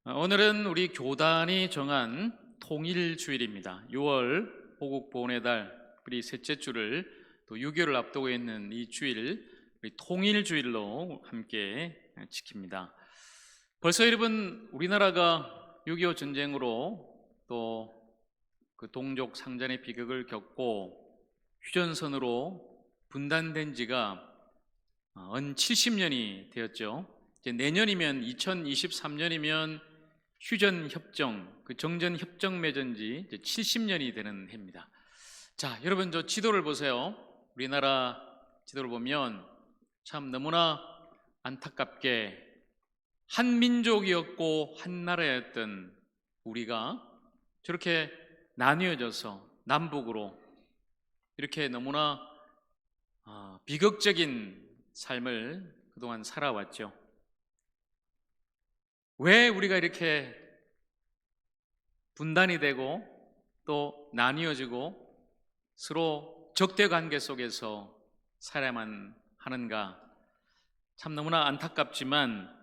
오늘은 우리 교단이 정한 통일주일입니다. 6월 호국보훈의 달, 우리 셋째 주를 또 유교를 앞두고 있는 이 주일, 우리 통일주일로 함께 지킵니다. 벌써 여러분, 우리나라가 6.25 전쟁으로 또 그 동족 상잔의 비극을 겪고 휴전선으로 분단된 지가 은 70년이 되었죠. 이제 내년이면 2023년이면 휴전협정, 그 정전협정 맺은 지 이제 70년이 되는 해입니다. 자, 여러분 저 지도를 보세요. 우리나라 지도를 보면 참 너무나 안타깝게 한 민족이었고 한 나라였던 우리가 저렇게 나뉘어져서 남북으로 이렇게 너무나 비극적인 삶을 그동안 살아왔죠. 왜 우리가 이렇게 분단이 되고 또 나뉘어지고 서로 적대 관계 속에서 살아야만 하는가? 참 너무나 안타깝지만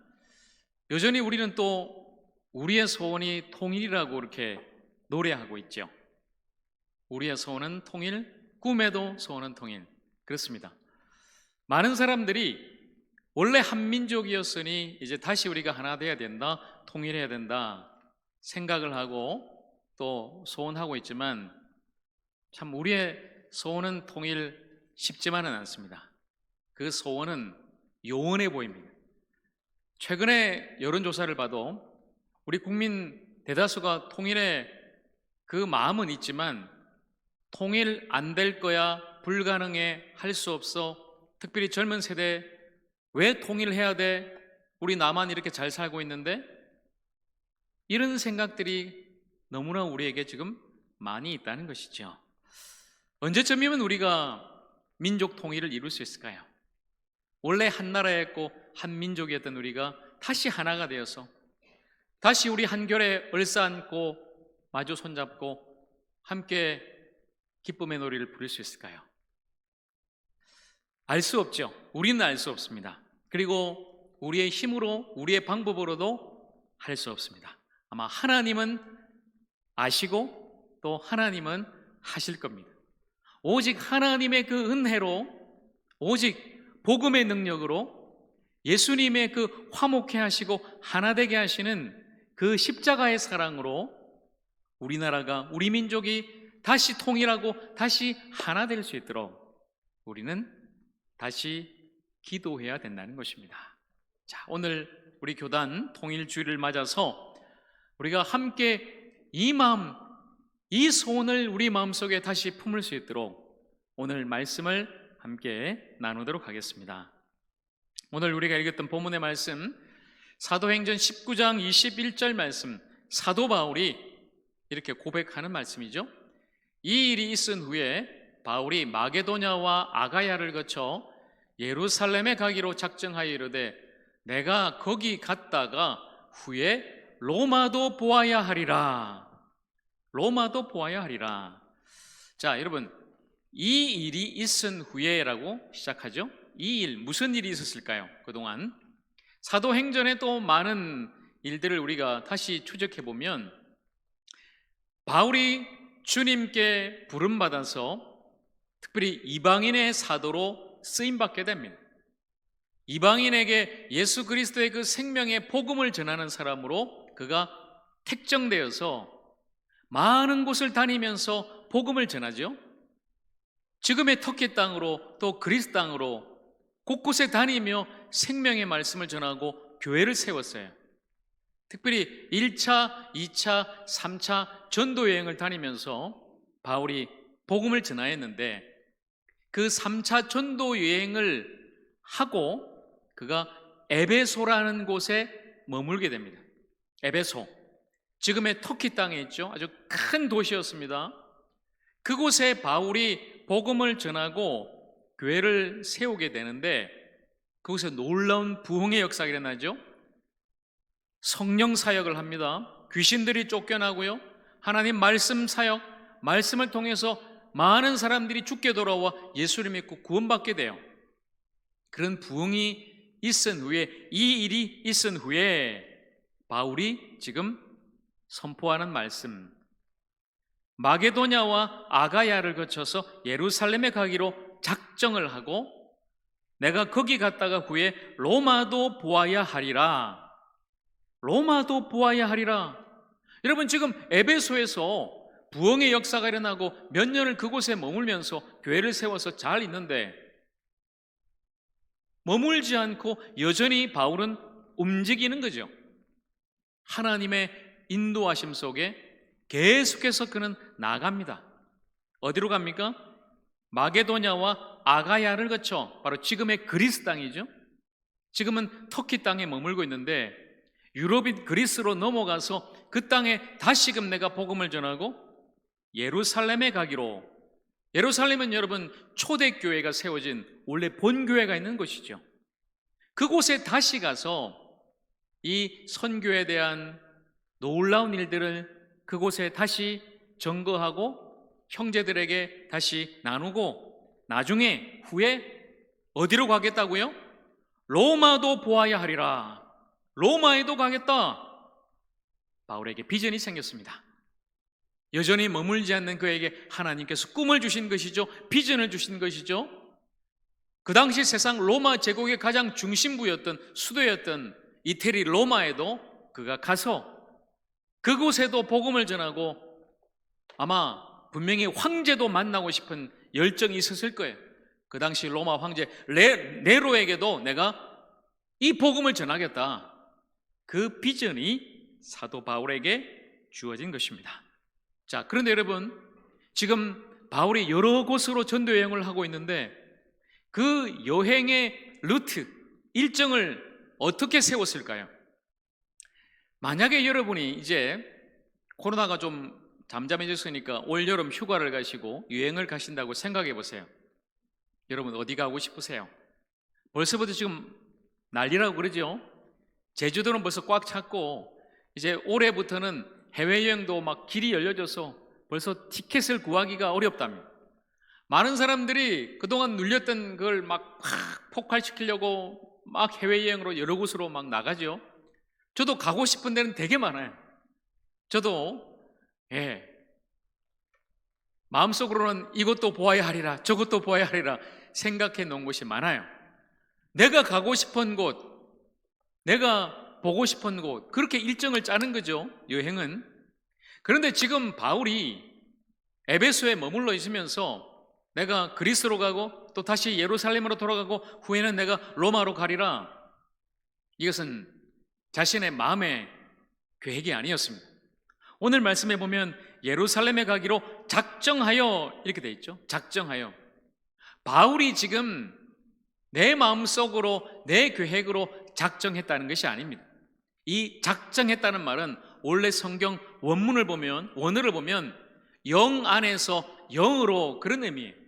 여전히 우리는 또 우리의 소원이 통일이라고 이렇게 노래하고 있죠. 우리의 소원은 통일, 꿈에도 소원은 통일. 그렇습니다. 많은 사람들이 원래 한민족이었으니 이제 다시 우리가 하나 돼야 된다, 통일해야 된다 생각을 하고 또 소원하고 있지만 참 우리의 소원은 통일 쉽지만은 않습니다. 그 소원은 요원해 보입니다. 최근에 여론조사를 봐도 우리 국민 대다수가 통일에 그 마음은 있지만 통일 안 될 거야, 불가능해, 할 수 없어, 특별히 젊은 세대 왜 통일해야 돼? 우리 나만 이렇게 잘 살고 있는데? 이런 생각들이 너무나 우리에게 지금 많이 있다는 것이죠. 언제쯤이면 우리가 민족 통일을 이룰 수 있을까요? 원래 한 나라였고 한 민족이었던 우리가 다시 하나가 되어서 다시 우리 한결에 얼싸안고 마주 손잡고 함께 기쁨의 노래를 부를 수 있을까요? 알 수 없죠. 우리는 알 수 없습니다. 그리고 우리의 힘으로, 우리의 방법으로도 할 수 없습니다. 아마 하나님은 아시고 또 하나님은 하실 겁니다. 오직 하나님의 그 은혜로, 오직 복음의 능력으로 예수님의 그 화목해 하시고 하나 되게 하시는 그 십자가의 사랑으로 우리나라가, 우리 민족이 다시 통일하고 다시 하나 될 수 있도록 우리는 다시 기도해야 된다는 것입니다. 자, 오늘 우리 교단 통일주일을 맞아서 우리가 함께 이 마음, 이 소원을 우리 마음속에 다시 품을 수 있도록 오늘 말씀을 함께 나누도록 하겠습니다. 오늘 우리가 읽었던 본문의 말씀, 사도행전 19장 21절 말씀, 사도 바울이 이렇게 고백하는 말씀이죠. 이 일이 있은 후에 바울이 마게도냐와 아가야를 거쳐 예루살렘에 가기로 작정하여 이르되 내가 거기 갔다가 후에 로마도 보아야 하리라. 로마도 보아야 하리라. 자, 여러분, 이 일이 있은 후에라고 시작하죠. 이 일, 무슨 일이 있었을까요? 그동안 사도행전에 또 많은 일들을 우리가 다시 추적해 보면 바울이 주님께 부름받아서 특별히 이방인의 사도로 쓰임받게 됩니다. 이방인에게 예수 그리스도의 그 생명의 복음을 전하는 사람으로 그가 택정되어서 많은 곳을 다니면서 복음을 전하죠. 지금의 터키 땅으로 또 그리스 땅으로 곳곳에 다니며 생명의 말씀을 전하고 교회를 세웠어요. 특별히 1차, 2차, 3차 전도 여행을 다니면서 바울이 복음을 전하였는데 그 3차 전도 여행을 하고 그가 에베소라는 곳에 머물게 됩니다. 에베소, 지금의 터키 땅에 있죠. 아주 큰 도시였습니다. 그곳에 바울이 복음을 전하고 교회를 세우게 되는데 그곳에 놀라운 부흥의 역사가 일어나죠. 성령 사역을 합니다. 귀신들이 쫓겨나고요. 하나님 말씀 사역, 말씀을 통해서 많은 사람들이 죽게 돌아와 예수를 믿고 구원받게 돼요. 그런 부흥이 있은 후에, 이 일이 있은 후에 바울이 지금 선포하는 말씀, 마게도냐와 아가야를 거쳐서 예루살렘에 가기로 작정을 하고 내가 거기 갔다가 후에 로마도 보아야 하리라. 로마도 보아야 하리라. 여러분, 지금 에베소에서 부흥의 역사가 일어나고 몇 년을 그곳에 머물면서 교회를 세워서 잘 있는데 머물지 않고 여전히 바울은 움직이는 거죠. 하나님의 인도하심 속에 계속해서 그는 나갑니다. 어디로 갑니까? 마게도냐와 아가야를 거쳐 바로 지금의 그리스 땅이죠. 지금은 터키 땅에 머물고 있는데 유럽인 그리스로 넘어가서 그 땅에 다시금 내가 복음을 전하고 예루살렘에 가기로. 예루살렘은 여러분 초대교회가 세워진 원래 본교회가 있는 곳이죠. 그곳에 다시 가서 이 선교에 대한 놀라운 일들을 그곳에 다시 증거하고 형제들에게 다시 나누고 나중에 후에 어디로 가겠다고요? 로마도 보아야 하리라. 로마에도 가겠다. 바울에게 비전이 생겼습니다. 여전히 머물지 않는 그에게 하나님께서 꿈을 주신 것이죠. 비전을 주신 것이죠. 그 당시 세상 로마 제국의 가장 중심부였던 수도였던 이태리 로마에도 그가 가서 그곳에도 복음을 전하고 아마 분명히 황제도 만나고 싶은 열정이 있었을 거예요. 그 당시 로마 황제 네로에게도 내가 이 복음을 전하겠다. 그 비전이 사도 바울에게 주어진 것입니다. 자, 그런데 여러분, 지금 바울이 여러 곳으로 전도 여행을 하고 있는데 그 여행의 루트, 일정을 어떻게 세웠을까요? 만약에 여러분이 이제 코로나가 좀 잠잠해졌으니까 올 여름 휴가를 가시고 여행을 가신다고 생각해 보세요. 여러분 어디 가고 싶으세요? 벌써부터 지금 난리라고 그러죠? 제주도는 벌써 꽉 찼고 이제 올해부터는 해외여행도 막 길이 열려져서 벌써 티켓을 구하기가 어렵답니다. 많은 사람들이 그동안 눌렸던 그걸 막 폭발시키려고 막 해외여행으로 여러 곳으로 막 나가죠. 저도 가고 싶은 데는 되게 많아요. 저도 마음속으로는 이것도 보아야 하리라 저것도 보아야 하리라 생각해 놓은 곳이 많아요. 내가 가고 싶은 곳, 내가 보고 싶은 곳, 그렇게 일정을 짜는 거죠, 여행은. 그런데 지금 바울이 에베소에 머물러 있으면서 내가 그리스로 가고 또 다시 예루살렘으로 돌아가고 후에는 내가 로마로 가리라, 이것은 자신의 마음의 계획이 아니었습니다. 오늘 말씀에 보면 예루살렘에 가기로 작정하여 이렇게 돼 있죠. 작정하여. 바울이 지금 내 마음속으로 내 계획으로 작정했다는 것이 아닙니다. 이 작정했다는 말은 원래 성경 원문을 보면, 원어를 보면 영 안에서 영으로 그런 의미예요.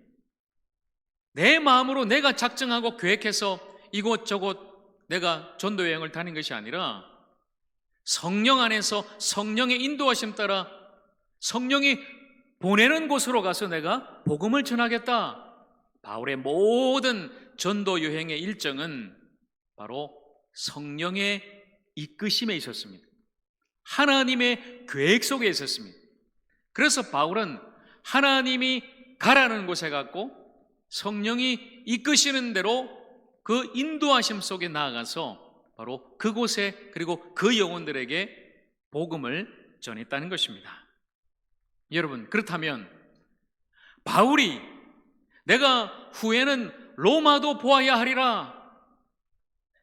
내 마음으로 내가 작정하고 계획해서 이곳저곳 내가 전도 여행을 다닌 것이 아니라 성령 안에서 성령의 인도하심 따라 성령이 보내는 곳으로 가서 내가 복음을 전하겠다. 바울의 모든 전도 여행의 일정은 바로 성령의 이끄심에 있었습니다. 하나님의 계획 속에 있었습니다. 그래서 바울은 하나님이 가라는 곳에 갔고 성령이 이끄시는 대로 그 인도하심 속에 나아가서 바로 그곳에 그리고 그 영혼들에게 복음을 전했다는 것입니다. 여러분, 그렇다면 바울이 내가 후에는 로마도 보아야 하리라,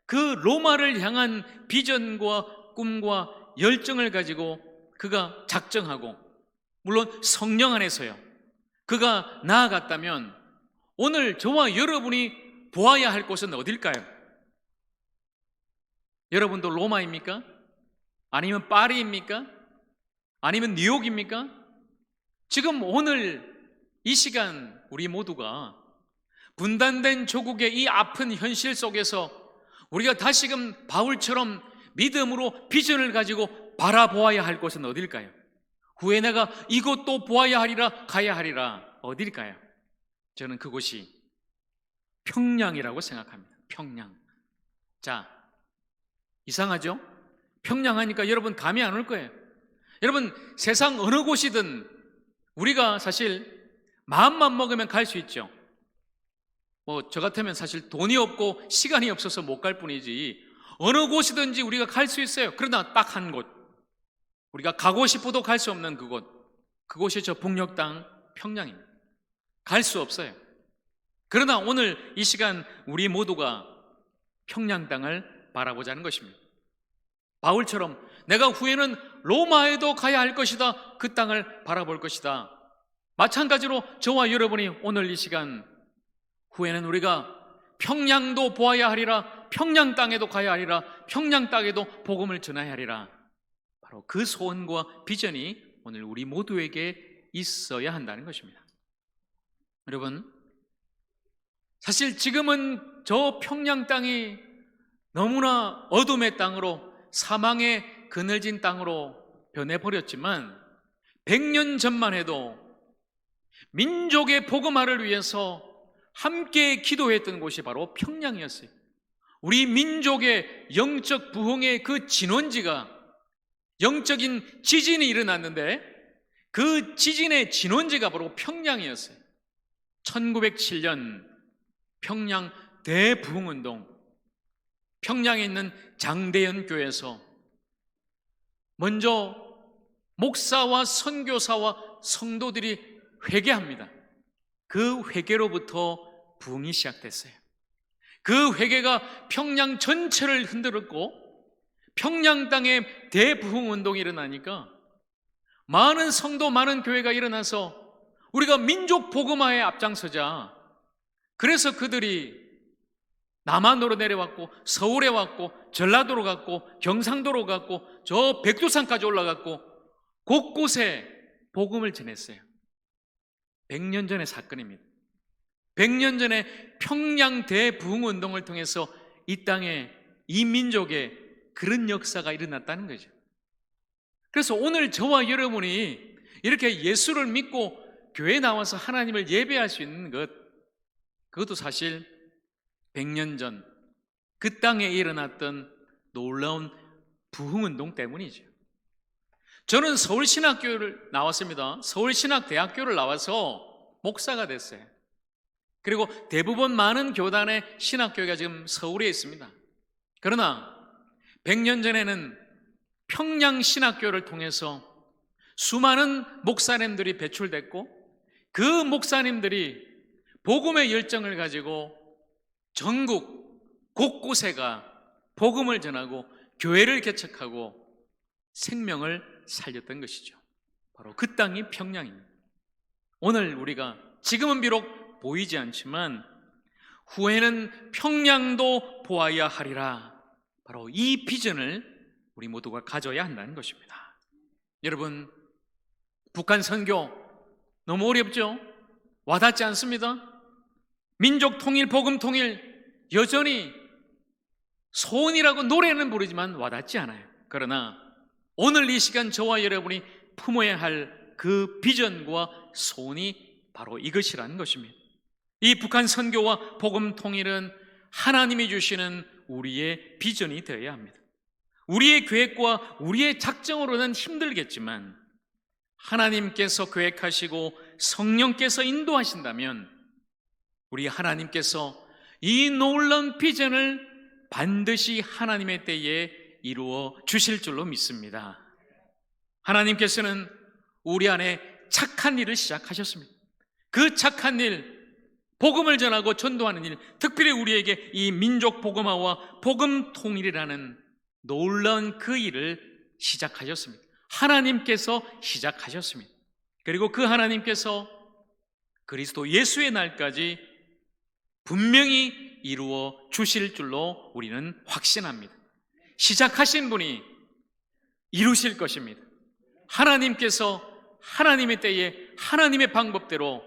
그 로마를 향한 비전과 꿈과 열정을 가지고 그가 작정하고 물론 성령 안에서요 그가 나아갔다면 오늘 저와 여러분이 보아야 할 곳은 어딜까요? 여러분도 로마입니까? 아니면 파리입니까? 아니면 뉴욕입니까? 지금 오늘 이 시간 우리 모두가 분단된 조국의 이 아픈 현실 속에서 우리가 다시금 바울처럼 믿음으로 비전을 가지고 바라보아야 할 곳은 어딜까요? 후에 내가 이것도 보아야 하리라 가야 하리라, 어딜까요? 저는 그곳이 평양이라고 생각합니다. 평양. 자, 이상하죠? 평양하니까 여러분 감이 안 올 거예요. 여러분 세상 어느 곳이든 우리가 사실 마음만 먹으면 갈 수 있죠. 저 같으면 사실 돈이 없고 시간이 없어서 못 갈 뿐이지 어느 곳이든지 우리가 갈 수 있어요. 그러나 딱 한 곳, 우리가 가고 싶어도 갈 수 없는 그곳, 그곳이 저 북녘 땅 평양입니다. 갈 수 없어요. 그러나 오늘 이 시간 우리 모두가 평양 땅을 바라보자는 것입니다. 바울처럼 내가 후에는 로마에도 가야 할 것이다, 그 땅을 바라볼 것이다. 마찬가지로 저와 여러분이 오늘 이 시간 후에는 우리가 평양도 보아야 하리라, 평양 땅에도 가야 하리라, 평양 땅에도 복음을 전해야 하리라. 바로 그 소원과 비전이 오늘 우리 모두에게 있어야 한다는 것입니다. 여러분, 사실 지금은 저 평양 땅이 너무나 어둠의 땅으로, 사망의 그늘진 땅으로 변해버렸지만 100년 전만 해도 민족의 복음화를 위해서 함께 기도했던 곳이 바로 평양이었어요. 우리 민족의 영적 부흥의 그 진원지가, 영적인 지진이 일어났는데 그 지진의 진원지가 바로 평양이었어요. 1907년 평양 대부흥운동, 평양에 있는 장대현 교회에서 먼저 목사와 선교사와 성도들이 회개합니다. 그 회개로부터 부흥이 시작됐어요. 그 회개가 평양 전체를 흔들었고 평양 땅에 대부흥운동이 일어나니까 많은 성도, 많은 교회가 일어나서 우리가 민족 복음화에 앞장서자. 그래서 그들이 남한으로 내려왔고 서울에 왔고 전라도로 갔고 경상도로 갔고 저 백두산까지 올라갔고 곳곳에 복음을 전했어요. 100년 전의 사건입니다. 100년 전에 평양 대부흥운동을 통해서 이 땅에, 이 민족에 그런 역사가 일어났다는 거죠. 그래서 오늘 저와 여러분이 이렇게 예수를 믿고 교회에 나와서 하나님을 예배할 수 있는 것, 그것도 사실 100년 전 그 땅에 일어났던 놀라운 부흥운동 때문이죠. 저는 서울신학교를 나왔습니다. 서울신학대학교를 나와서 목사가 됐어요. 그리고 대부분 많은 교단의 신학교가 지금 서울에 있습니다. 그러나 100년 전에는 평양신학교를 통해서 수많은 목사님들이 배출됐고 그 목사님들이 복음의 열정을 가지고 전국 곳곳에가 복음을 전하고 교회를 개척하고 생명을 살렸던 것이죠. 바로 그 땅이 평양입니다. 오늘 우리가 지금은 비록 보이지 않지만 후에는 평양도 보아야 하리라. 바로 이 비전을 우리 모두가 가져야 한다는 것입니다. 여러분, 북한 선교 너무 어렵죠? 와닿지 않습니다? 민족 통일, 복음 통일 여전히 소원이라고 노래는 부르지만 와닿지 않아요. 그러나 오늘 이 시간 저와 여러분이 품어야 할 그 비전과 소원이 바로 이것이라는 것입니다. 이 북한 선교와 복음 통일은 하나님이 주시는 우리의 비전이 되어야 합니다. 우리의 계획과 우리의 작정으로는 힘들겠지만 하나님께서 계획하시고 성령께서 인도하신다면 우리 하나님께서 이 놀라운 비전을 반드시 하나님의 때에 이루어 주실 줄로 믿습니다. 하나님께서는 우리 안에 착한 일을 시작하셨습니다. 그 착한 일, 복음을 전하고 전도하는 일, 특별히 우리에게 이 민족 복음화와 복음 통일이라는 놀라운 그 일을 시작하셨습니다. 하나님께서 시작하셨습니다. 그리고 그 하나님께서 그리스도 예수의 날까지 분명히 이루어 주실 줄로 우리는 확신합니다. 시작하신 분이 이루실 것입니다. 하나님께서 하나님의 때에 하나님의 방법대로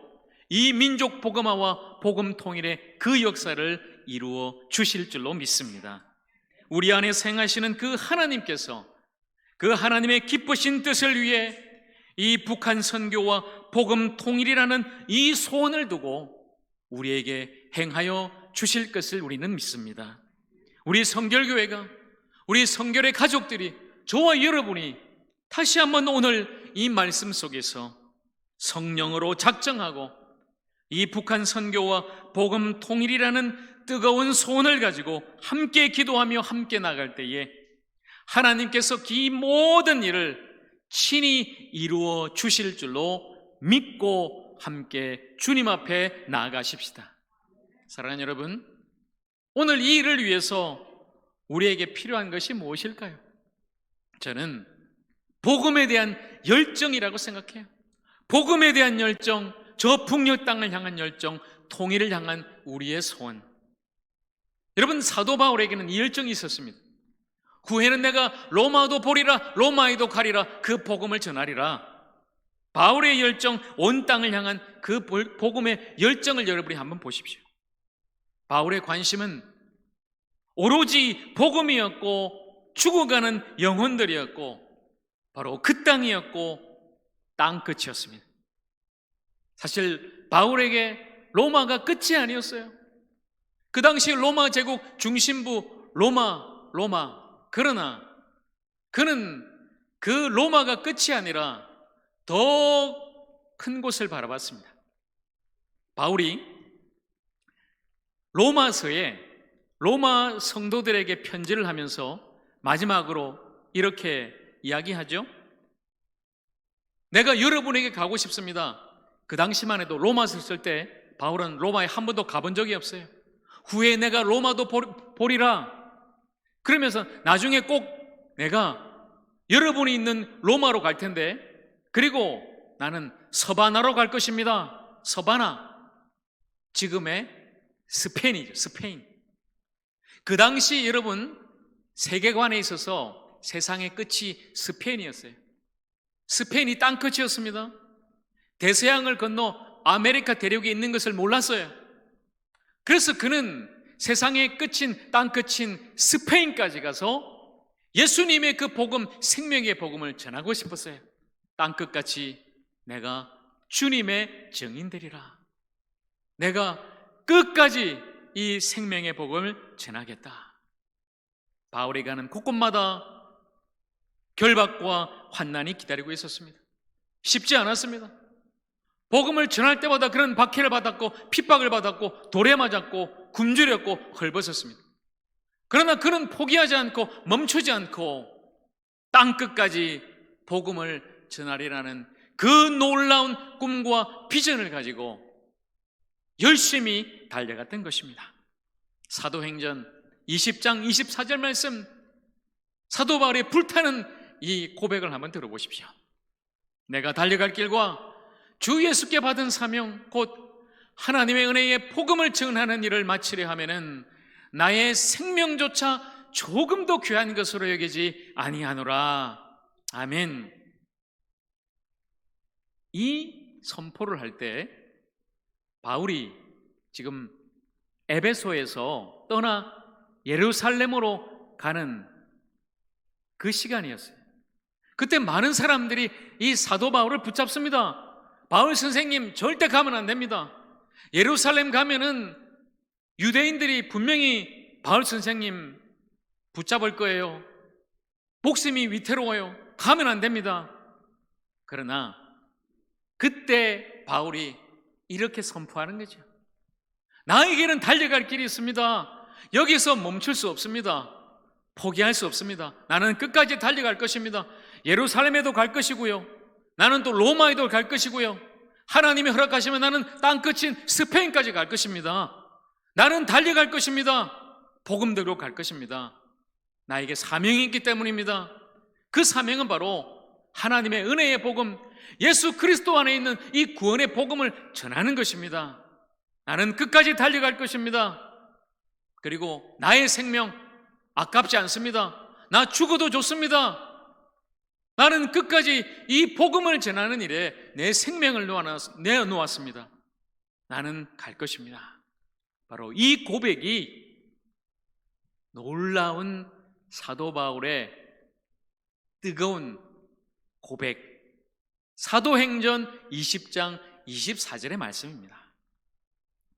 이 민족 복음화와 복음 통일의 그 역사를 이루어 주실 줄로 믿습니다. 우리 안에 생하시는 그 하나님께서 그 하나님의 기쁘신 뜻을 위해 이 북한 선교와 복음 통일이라는 이 소원을 두고 우리에게 행하여 주실 것을 우리는 믿습니다. 우리 성결교회가, 우리 성결의 가족들이, 저와 여러분이 다시 한번 오늘 이 말씀 속에서 성령으로 작정하고 이 북한 선교와 복음 통일이라는 뜨거운 소원을 가지고 함께 기도하며 함께 나갈 때에 하나님께서 이 모든 일을 친히 이루어 주실 줄로 믿고 함께 주님 앞에 나아가십시다. 사랑하는 여러분, 오늘 이 일을 위해서 우리에게 필요한 것이 무엇일까요? 저는 복음에 대한 열정이라고 생각해요. 복음에 대한 열정, 저 북녘 땅을 향한 열정, 통일을 향한 우리의 소원. 여러분, 사도 바울에게는 이 열정이 있었습니다. 후에는 내가 로마도 보리라, 로마에도 가리라, 그 복음을 전하리라. 바울의 열정, 온 땅을 향한 그 복음의 열정을 여러분이 한번 보십시오. 바울의 관심은 오로지 복음이었고 죽어가는 영혼들이었고 바로 그 땅이었고 땅 끝이었습니다. 사실 바울에게 로마가 끝이 아니었어요. 그 당시 로마 제국 중심부 로마. 그러나 그는 그 로마가 끝이 아니라 더 큰 곳을 바라봤습니다. 바울이 로마서에 로마 성도들에게 편지를 하면서 마지막으로 이렇게 이야기하죠. 내가 여러분에게 가고 싶습니다. 그 당시만 해도 로마서 쓸 때 바울은 로마에 한 번도 가본 적이 없어요. 후에 내가 로마도 보리라. 그러면서 나중에 꼭 내가 여러분이 있는 로마로 갈 텐데, 그리고 나는 서바나로 갈 것입니다. 서바나, 지금의 스페인이죠. 스페인. 그 당시 여러분 세계관에 있어서 세상의 끝이 스페인이었어요. 스페인이 땅 끝이었습니다. 대서양을 건너 아메리카 대륙에 있는 것을 몰랐어요. 그래서 그는 세상의 끝인, 땅 끝인 스페인까지 가서 예수님의 그 복음, 생명의 복음을 전하고 싶었어요. 땅 끝까지 내가 주님의 증인되리라. 내가 끝까지 이 생명의 복음을 전하겠다. 바울이 가는 곳곳마다 결박과 환난이 기다리고 있었습니다. 쉽지 않았습니다. 복음을 전할 때마다 그런 박해를 받았고 핍박을 받았고 돌에 맞았고 굶주렸고 헐벗었습니다. 그러나 그는 포기하지 않고 멈추지 않고 땅끝까지 복음을 전하리라는 그 놀라운 꿈과 비전을 가지고 열심히 달려갔던 것입니다. 사도행전 20장 24절 말씀, 사도 바울의 불타는 이 고백을 한번 들어보십시오. 내가 달려갈 길과 주 예수께 받은 사명 곧 하나님의 은혜의 복음을 증언하는 일을 마치려 하면은 나의 생명조차 조금도 귀한 것으로 여기지 아니하노라. 아멘. 이 선포를 할 때 바울이 지금 에베소에서 떠나 예루살렘으로 가는 그 시간이었어요. 그때 많은 사람들이 이 사도 바울을 붙잡습니다. 바울 선생님 절대 가면 안 됩니다. 예루살렘 가면은 유대인들이 분명히 바울 선생님 붙잡을 거예요. 목숨이 위태로워요. 가면 안 됩니다. 그러나 그때 바울이 이렇게 선포하는 거죠. 나에게는 달려갈 길이 있습니다. 여기서 멈출 수 없습니다. 포기할 수 없습니다. 나는 끝까지 달려갈 것입니다. 예루살렘에도 갈 것이고요. 나는 또 로마에도 갈 것이고요. 하나님이 허락하시면 나는 땅끝인 스페인까지 갈 것입니다. 나는 달려갈 것입니다. 복음대로 갈 것입니다. 나에게 사명이 있기 때문입니다. 그 사명은 바로 하나님의 은혜의 복음, 예수 그리스도 안에 있는 이 구원의 복음을 전하는 것입니다. 나는 끝까지 달려갈 것입니다. 그리고 나의 생명 아깝지 않습니다. 나 죽어도 좋습니다. 나는 끝까지 이 복음을 전하는 일에 내 생명을 내어놓았습니다. 나는 갈 것입니다. 바로 이 고백이 놀라운 사도 바울의 뜨거운 고백, 사도행전 20장 24절의 말씀입니다.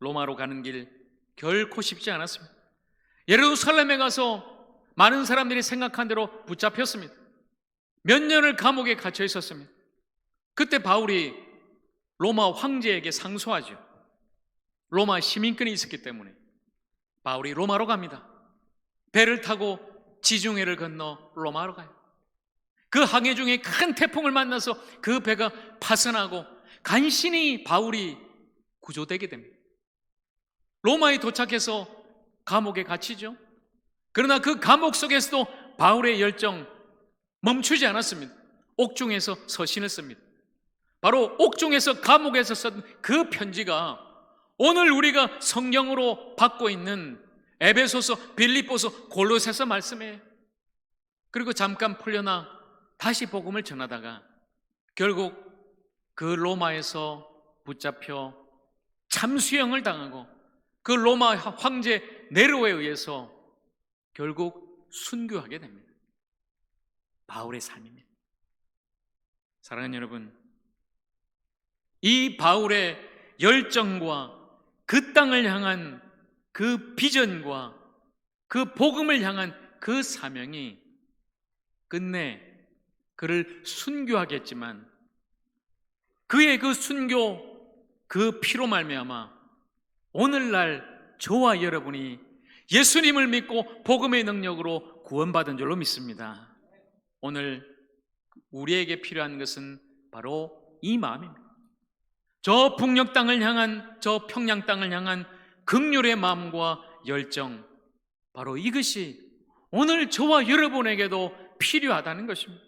로마로 가는 길 결코 쉽지 않았습니다. 예루살렘에 가서 많은 사람들이 생각한 대로 붙잡혔습니다. 몇 년을 감옥에 갇혀 있었습니다. 그때 바울이 로마 황제에게 상소하죠. 로마 시민권이 있었기 때문에 바울이 로마로 갑니다. 배를 타고 지중해를 건너 로마로 가요. 그 항해 중에 큰 태풍을 만나서 그 배가 파손하고 간신히 바울이 구조되게 됩니다. 로마에 도착해서 감옥에 갇히죠. 그러나 그 감옥 속에서도 바울의 열정 멈추지 않았습니다. 옥중에서 서신을 씁니다. 바로 옥중에서 감옥에서 쓴 그 편지가 오늘 우리가 성경으로 받고 있는 에베소서, 빌립보서, 골로새서 말씀이에요. 그리고 잠깐 풀려나 다시 복음을 전하다가 결국 그 로마에서 붙잡혀 참수형을 당하고 그 로마 황제 네로에 의해서 결국 순교하게 됩니다. 바울의 삶입니다. 사랑하는 여러분, 이 바울의 열정과 그 땅을 향한 그 비전과 그 복음을 향한 그 사명이 끝내 그를 순교하게 했지만 그의 그 순교, 그 피로 말미암아 오늘날 저와 여러분이 예수님을 믿고 복음의 능력으로 구원받은 줄로 믿습니다. 오늘 우리에게 필요한 것은 바로 이 마음입니다. 저 북녘 땅을 향한, 저 평양 땅을 향한 긍휼의 마음과 열정, 바로 이것이 오늘 저와 여러분에게도 필요하다는 것입니다.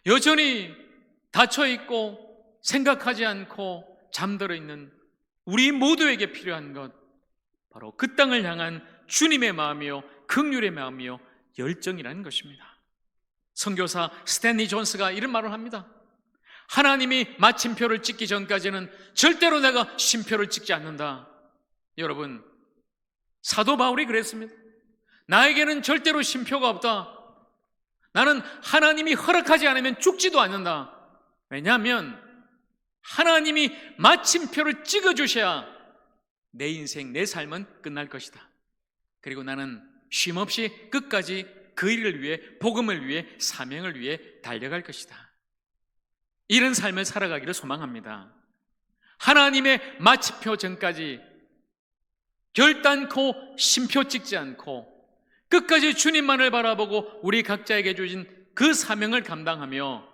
여전히 닫혀있고 생각하지 않고 잠들어 있는 우리 모두에게 필요한 것, 바로 그 땅을 향한 주님의 마음이요 긍휼의 마음이요 열정이라는 것입니다. 선교사 스탠리 존스가 이런 말을 합니다. 하나님이 마침표를 찍기 전까지는 절대로 내가 쉼표를 찍지 않는다. 여러분, 사도 바울이 그랬습니다. 나에게는 절대로 쉼표가 없다. 나는 하나님이 허락하지 않으면 죽지도 않는다. 왜냐하면 하나님이 마침표를 찍어주셔야 내 인생, 내 삶은 끝날 것이다. 그리고 나는 쉼없이 끝까지 그 일을 위해, 복음을 위해, 사명을 위해 달려갈 것이다. 이런 삶을 살아가기를 소망합니다. 하나님의 마침표 전까지 결단코 쉼표 찍지 않고 끝까지 주님만을 바라보고 우리 각자에게 주신 그 사명을 감당하며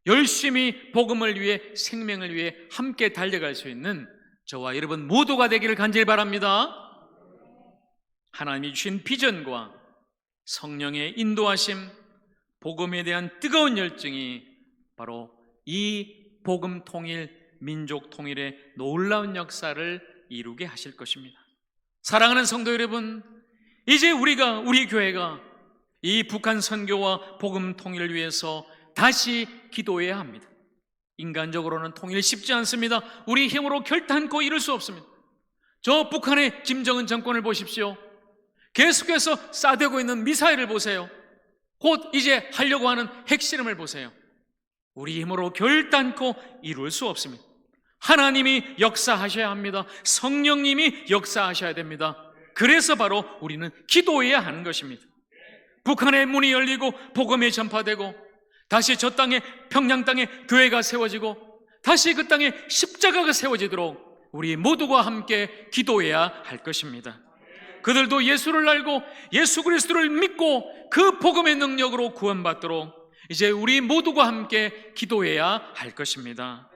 열심히 복음을 위해, 생명을 위해 함께 달려갈 수 있는 저와 여러분 모두가 되기를 간절히 바랍니다. 하나님이 주신 비전과 성령의 인도하심, 복음에 대한 뜨거운 열정이 바로 이 복음 통일, 민족 통일의 놀라운 역사를 이루게 하실 것입니다. 사랑하는 성도 여러분, 이제 우리 교회가 이 북한 선교와 복음 통일을 위해서 다시 기도해야 합니다. 인간적으로는 통일 쉽지 않습니다. 우리 힘으로 결단코 이룰 수 없습니다. 저 북한의 김정은 정권을 보십시오. 계속해서 쏴대고 있는 미사일을 보세요. 곧 이제 하려고 하는 핵실험을 보세요. 우리 힘으로 결단코 이룰 수 없습니다. 하나님이 역사하셔야 합니다. 성령님이 역사하셔야 됩니다. 그래서 바로 우리는 기도해야 하는 것입니다. 북한의 문이 열리고 복음이 전파되고 다시 저 땅에, 평양 땅에 교회가 세워지고 다시 그 땅에 십자가가 세워지도록 우리 모두가 함께 기도해야 할 것입니다. 그들도 예수를 알고 예수 그리스도를 믿고 그 복음의 능력으로 구원받도록 이제 우리 모두가 함께 기도해야 할 것입니다.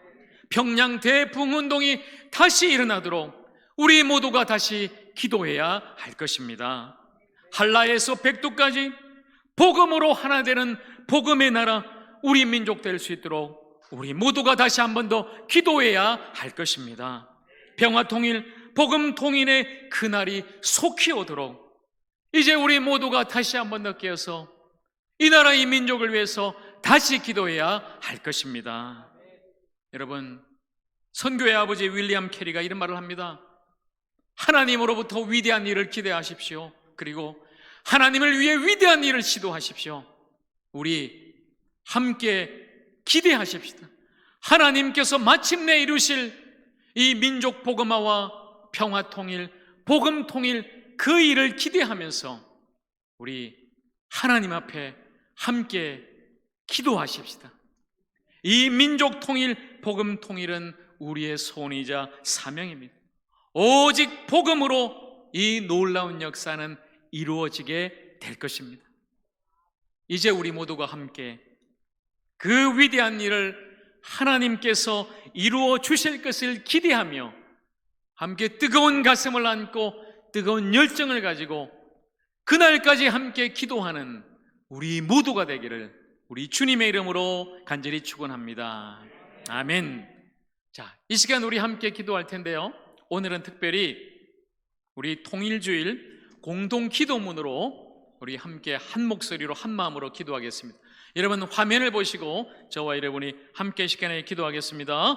평양 대붕운동이 다시 일어나도록 우리 모두가 다시 기도해야 할 것입니다. 한라에서 백두까지 복음으로 하나 되는 복음의 나라, 우리 민족 될 수 있도록 우리 모두가 다시 한 번 더 기도해야 할 것입니다. 평화통일, 복음통일의 그날이 속히 오도록 이제 우리 모두가 다시 한 번 더 깨어서 이 나라, 이 민족을 위해서 다시 기도해야 할 것입니다. 여러분, 선교의 아버지 윌리엄 캐리가 이런 말을 합니다. 하나님으로부터 위대한 일을 기대하십시오. 그리고 하나님을 위해 위대한 일을 시도하십시오. 우리 함께 기대하십시다. 하나님께서 마침내 이루실 이 민족 복음화와 평화 통일, 복음 통일 그 일을 기대하면서 우리 하나님 앞에 함께 기도하십시다. 이 민족 통일, 복음 통일은 우리의 소원이자 사명입니다. 오직 복음으로 이 놀라운 역사는 이루어지게 될 것입니다. 이제 우리 모두가 함께 그 위대한 일을 하나님께서 이루어 주실 것을 기대하며 함께 뜨거운 가슴을 안고 뜨거운 열정을 가지고 그날까지 함께 기도하는 우리 모두가 되기를 우리 주님의 이름으로 간절히 축원합니다. 아멘. 자, 이 시간 우리 함께 기도할 텐데요, 오늘은 특별히 우리 통일주일 공동 기도문으로 우리 함께 한 목소리로 한 마음으로 기도하겠습니다. 여러분 화면을 보시고 저와 여러분이 함께 시간에 기도하겠습니다.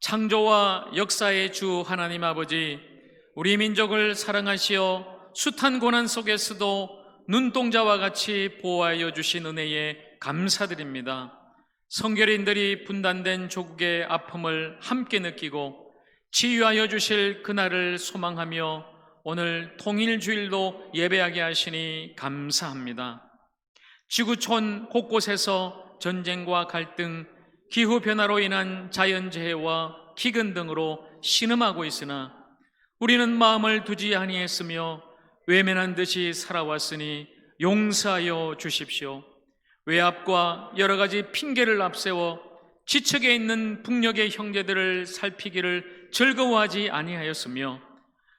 창조와 역사의 주 하나님 아버지, 우리 민족을 사랑하시어 숱한 고난 속에서도 눈동자와 같이 보호하여 주신 은혜에 감사드립니다. 성결인들이 분단된 조국의 아픔을 함께 느끼고 치유하여 주실 그날을 소망하며 오늘 통일주일도 예배하게 하시니 감사합니다. 지구촌 곳곳에서 전쟁과 갈등, 기후변화로 인한 자연재해와 기근 등으로 신음하고 있으나 우리는 마음을 두지 아니했으며 외면한 듯이 살아왔으니 용서하여 주십시오. 외압과 여러 가지 핑계를 앞세워 지척에 있는 북녘의 형제들을 살피기를 즐거워하지 아니하였으며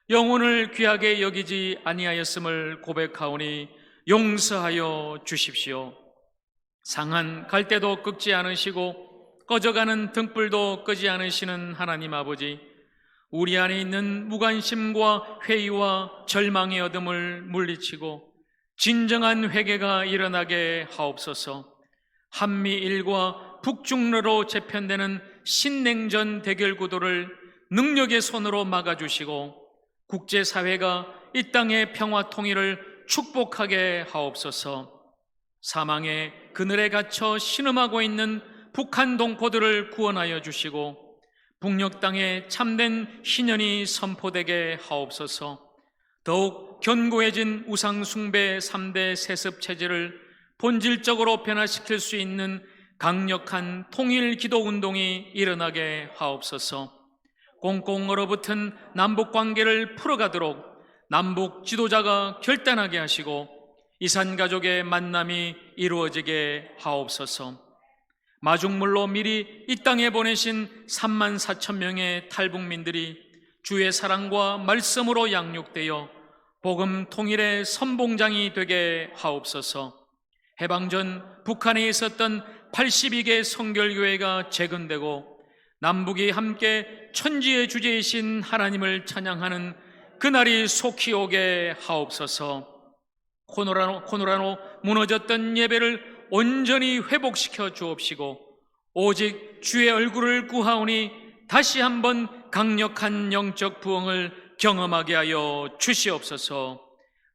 영혼을 귀하게 여기지 아니하였음을 고백하오니 용서하여 주십시오. 상한 갈대도 꺾지 않으시고 꺼져가는 등불도 끄지 않으시는 하나님 아버지, 우리 안에 있는 무관심과 회의와 절망의 어둠을 물리치고 진정한 회개가 일어나게 하옵소서. 한미일과 북중러로 재편되는 신냉전 대결 구도를 능력의 손으로 막아주시고 국제사회가 이 땅의 평화 통일을 축복하게 하옵소서. 사망의 그늘에 갇혀 신음하고 있는 북한 동포들을 구원하여 주시고 북녘 땅에 참된 희년이 선포되게 하옵소서. 더욱 견고해진 우상 숭배 3대 세습 체제를 본질적으로 변화시킬 수 있는 강력한 통일 기도 운동이 일어나게 하옵소서. 꽁꽁 얼어붙은 남북 관계를 풀어가도록 남북 지도자가 결단하게 하시고 이산가족의 만남이 이루어지게 하옵소서. 마중물로 미리 이 땅에 보내신 3만 4천 명의 탈북민들이 주의 사랑과 말씀으로 양육되어 복음 통일의 선봉장이 되게 하옵소서. 해방 전 북한에 있었던 82개 성결교회가 재건되고 남북이 함께 천지의 주제이신 하나님을 찬양하는 그날이 속히 오게 하옵소서. 코노라노 무너졌던 예배를 온전히 회복시켜 주옵시고 오직 주의 얼굴을 구하오니 다시 한번 강력한 영적 부흥을 경험하게 하여 주시옵소서.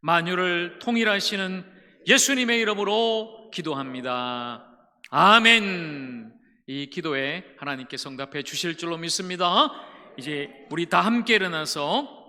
만유를 통일하시는 예수님의 이름으로 기도합니다. 아멘. 이 기도에 하나님께서 응답해 주실 줄로 믿습니다. 이제 우리 다 함께 일어나서